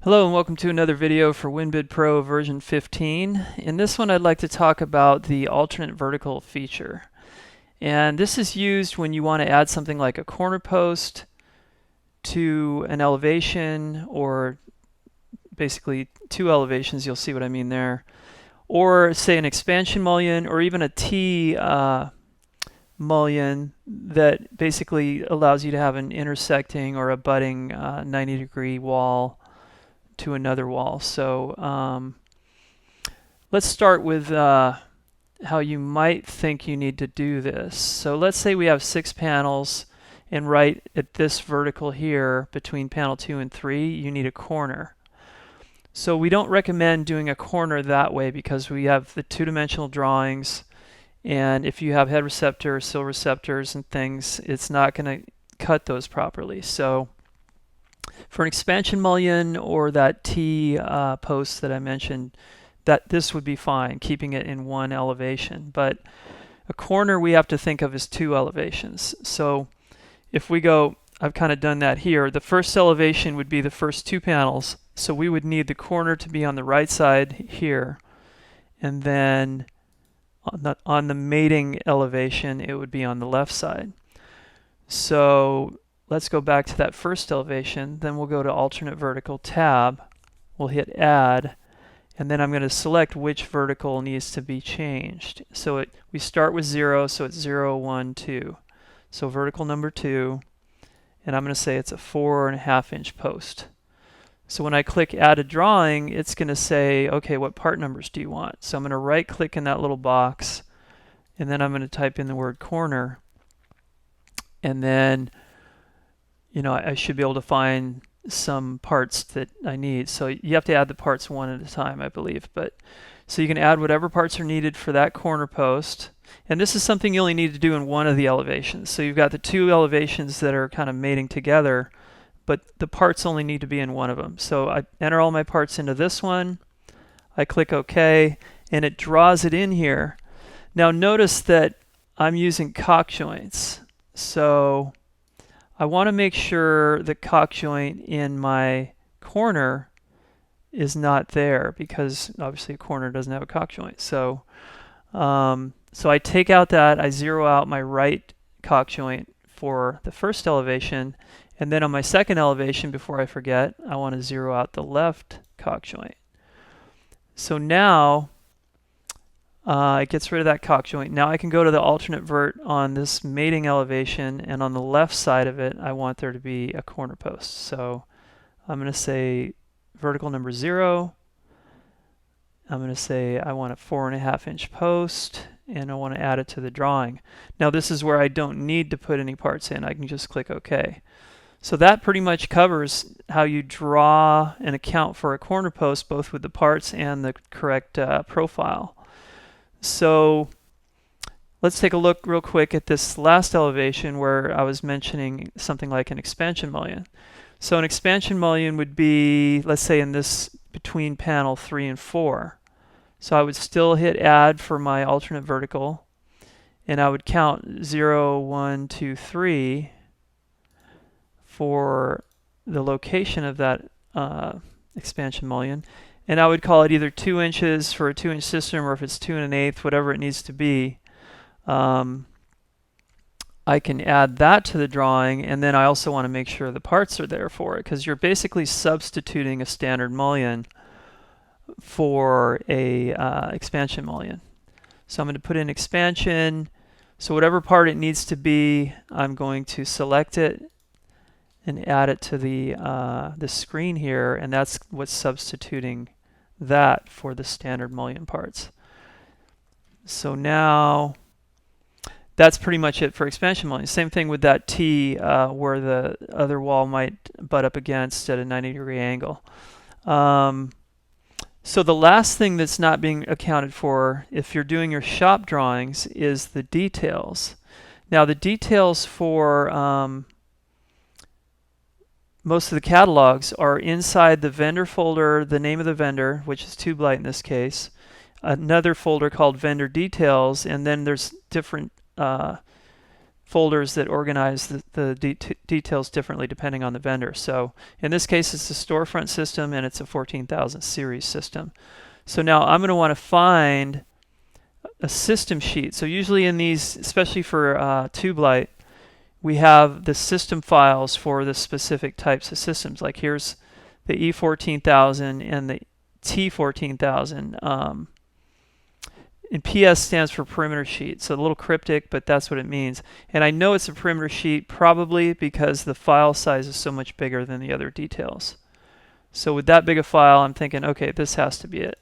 Hello and welcome to another video for WinBidPro version 15. In this one I'd like to talk about the alternate vertical feature. And this is used when you want to add something like a corner post to an elevation, or basically two elevations, you'll see what I mean there. Or say an expansion mullion, or even a T mullion that basically allows you to have an intersecting or abutting 90-degree wall to another wall. So let's start with how you might think you need to do this. So let's say we have 6 panels, and right at this vertical here between panel 2 and 3 you need a corner. So we don't recommend doing a corner that way because we have the two-dimensional drawings, and if you have head receptor, sill receptors and things, it's not going to cut those properly. So for an expansion mullion or that T post that I mentioned, that this would be fine, keeping it in one elevation. But a corner we have to think of as 2 elevations. So if we go, I've kind of done that here, the first elevation would be the first 2 panels. So we would need the corner to be on the right side here, and then on the mating elevation it would be on the left side. So let's go back to that first elevation. Then we'll go to alternate vertical tab. We'll hit add, and then I'm going to select which vertical needs to be changed. So we start with 0, so it's 0, 1, 2. So vertical number 2, and I'm going to say it's a 4.5 inch post. So when I click add a drawing, it's going to say, okay, what part numbers do you want? So I'm going to right click in that little box, and then I'm going to type in the word corner, and then I should be able to find some parts that I need. So you have to add the parts one at a time, I believe. But so you can add whatever parts are needed for that corner post. And this is something you only need to do in one of the elevations. So you've got the 2 elevations that are kind of mating together, but the parts only need to be in one of them. So I enter all my parts into this one. I click OK, and it draws it in here. Now notice that I'm using cock joints. So I want to make sure the cock joint in my corner is not there, because obviously a corner doesn't have a cock joint. So so I take out that, I zero out my right cock joint for the first elevation, and then on my second elevation, before I forget, I want to zero out the left cock joint. So now it gets rid of that cock joint. Now I can go to the alternate vert on this mating elevation, and on the left side of it I want there to be a corner post. So I'm going to say vertical number 0. I'm going to say I want a 4.5 inch post, and I want to add it to the drawing. Now this is where I don't need to put any parts in. I can just click OK. So that pretty much covers how you draw and account for a corner post, both with the parts and the correct profile. So let's take a look real quick at this last elevation where I was mentioning something like an expansion mullion. So an expansion mullion would be, let's say, in this between panel 3 and 4. So I would still hit add for my alternate vertical, and I would count 0, 1, 2, 3 for the location of that expansion mullion. And I would call it either 2 inches for a 2 inch system, or if it's 2 1/8, whatever it needs to be. I can add that to the drawing, and then I also want to make sure the parts are there for it, because you're basically substituting a standard mullion for a expansion mullion. So I'm going to put in expansion. So whatever part it needs to be, I'm going to select it and add it to the screen here, and that's what's substituting that for the standard mullion parts. So now that's pretty much it for expansion mullion. Same thing with that T where the other wall might butt up against at a 90-degree angle. So the last thing that's not being accounted for if you're doing your shop drawings is the details. Now the details for most of the catalogs are inside the vendor folder, the name of the vendor, which is Tube Light in this case, another folder called vendor details, and then there's different folders that organize the details differently depending on the vendor. So in this case, it's a storefront system and it's a 14,000 series system. So now I'm going to want to find a system sheet. So usually in these, especially for Tube Light, we have the system files for the specific types of systems. Like here's the E14000 and the T14000. And PS stands for perimeter sheet. So a little cryptic, but that's what it means. And I know it's a perimeter sheet probably because the file size is so much bigger than the other details. So with that big a file, I'm thinking, okay, this has to be it.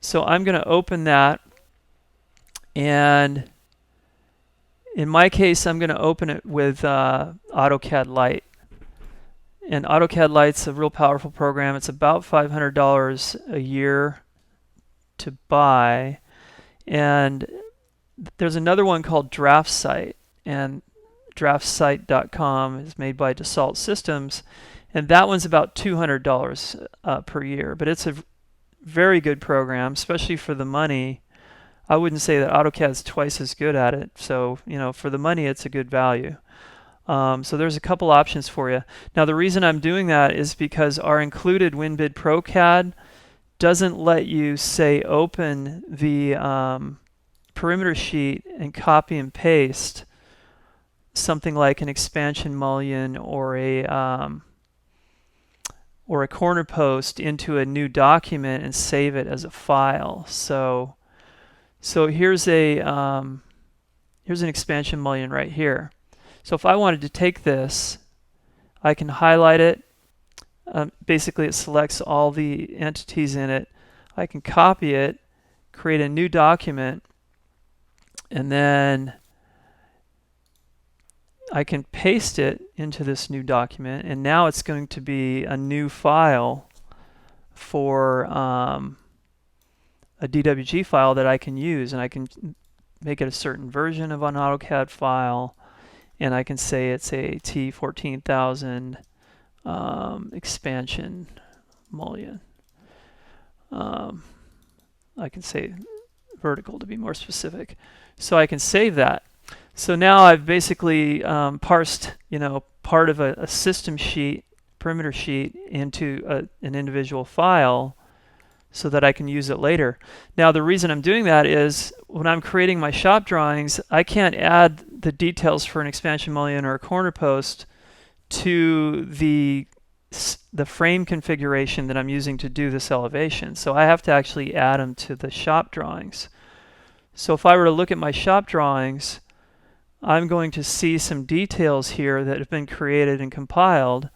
So I'm going to open that. And in my case, I'm going to open it with AutoCAD Lite. And AutoCAD Lite's a real powerful program. It's about $500 a year to buy. And there's another one called DraftSite, and draftsite.com is made by Dassault Systems, and that one's about $200 per year. But it's a very good program, especially for the money. I wouldn't say that AutoCAD's twice as good at it, so for the money, it's a good value. So there's a couple options for you. Now the reason I'm doing that is because our included WinBidPro CAD doesn't let you, say, open the perimeter sheet and copy and paste something like an expansion mullion or a corner post into a new document and save it as a file. So here's an expansion mullion right here. So if I wanted to take this, I can highlight it. Basically, it selects all the entities in it. I can copy it, create a new document, and then I can paste it into this new document. And now it's going to be a new file for a DWG file that I can use. And I can make it a certain version of an AutoCAD file. And I can say it's a T14000 expansion mullion. I can say vertical to be more specific. So I can save that. So now I've basically parsed, part of a system sheet, perimeter sheet, into an individual file so that I can use it later. Now the reason I'm doing that is when I'm creating my shop drawings, I can't add the details for an expansion mullion or a corner post to the frame configuration that I'm using to do this elevation. So I have to actually add them to the shop drawings. So if I were to look at my shop drawings, I'm going to see some details here that have been created and compiled.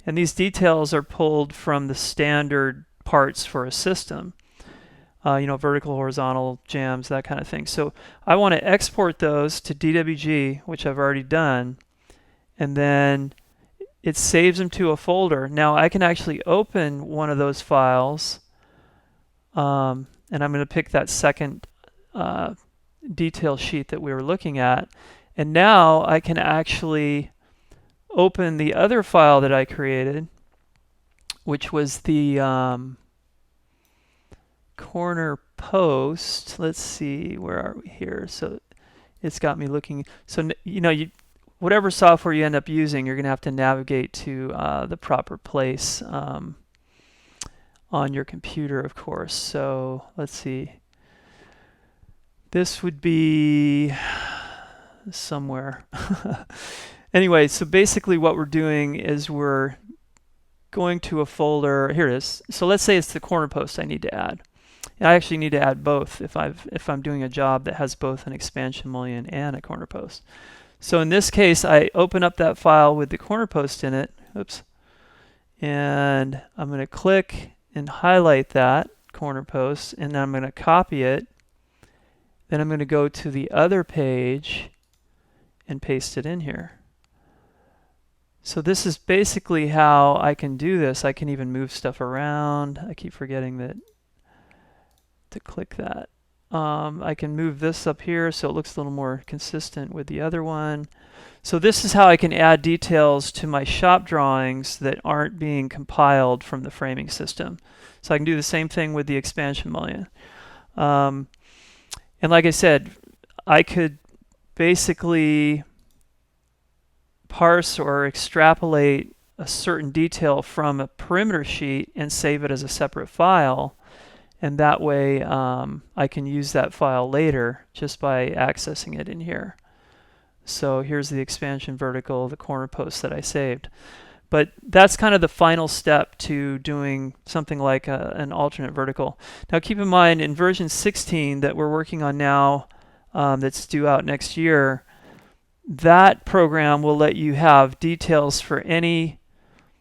And these details are pulled from the standard parts for a system. Vertical, horizontal, jams, that kind of thing. So I want to export those to DWG, which I've already done, and then it saves them to a folder. Now I can actually open one of those files, and I'm going to pick that second detail sheet that we were looking at, and now I can actually open the other file that I created, which was the corner post. Let's see, where are we here? So it's got me looking. So whatever software you end up using, you're going to have to navigate to the proper place on your computer, of course. So let's see. This would be somewhere. Anyway, so basically what we're doing is we're going to a folder. Here it is. So let's say it's the corner post I need to add. I actually need to add both if I'm doing a job that has both an expansion mullion and a corner post. So in this case, I open up that file with the corner post in it. Oops. And I'm going to click and highlight that corner post, and then I'm going to copy it. Then I'm going to go to the other page and paste it in here. So this is basically how I can do this. I can even move stuff around. I keep forgetting to click that. I can move this up here so it looks a little more consistent with the other one. So this is how I can add details to my shop drawings that aren't being compiled from the framing system. So I can do the same thing with the expansion mullion. And like I said, I could basically parse or extrapolate a certain detail from a perimeter sheet and save it as a separate file. And that way I can use that file later just by accessing it in here. So here's the expansion vertical, the corner post that I saved. But that's kind of the final step to doing something like an alternate vertical. Now keep in mind, in version 16 that we're working on now, that's due out next year, that program will let you have details for any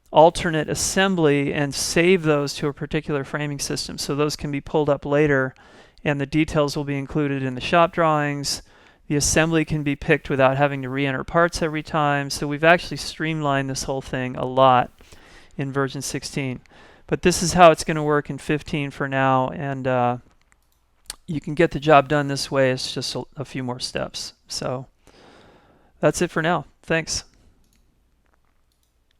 alternate assembly and save those to a particular framing system. So those can be pulled up later, and the details will be included in the shop drawings. The assembly can be picked without having to re-enter parts every time. So we've actually streamlined this whole thing a lot in version 16. But this is how it's going to work in 15 for now, and you can get the job done this way. It's just a few more steps. So that's it for now. Thanks.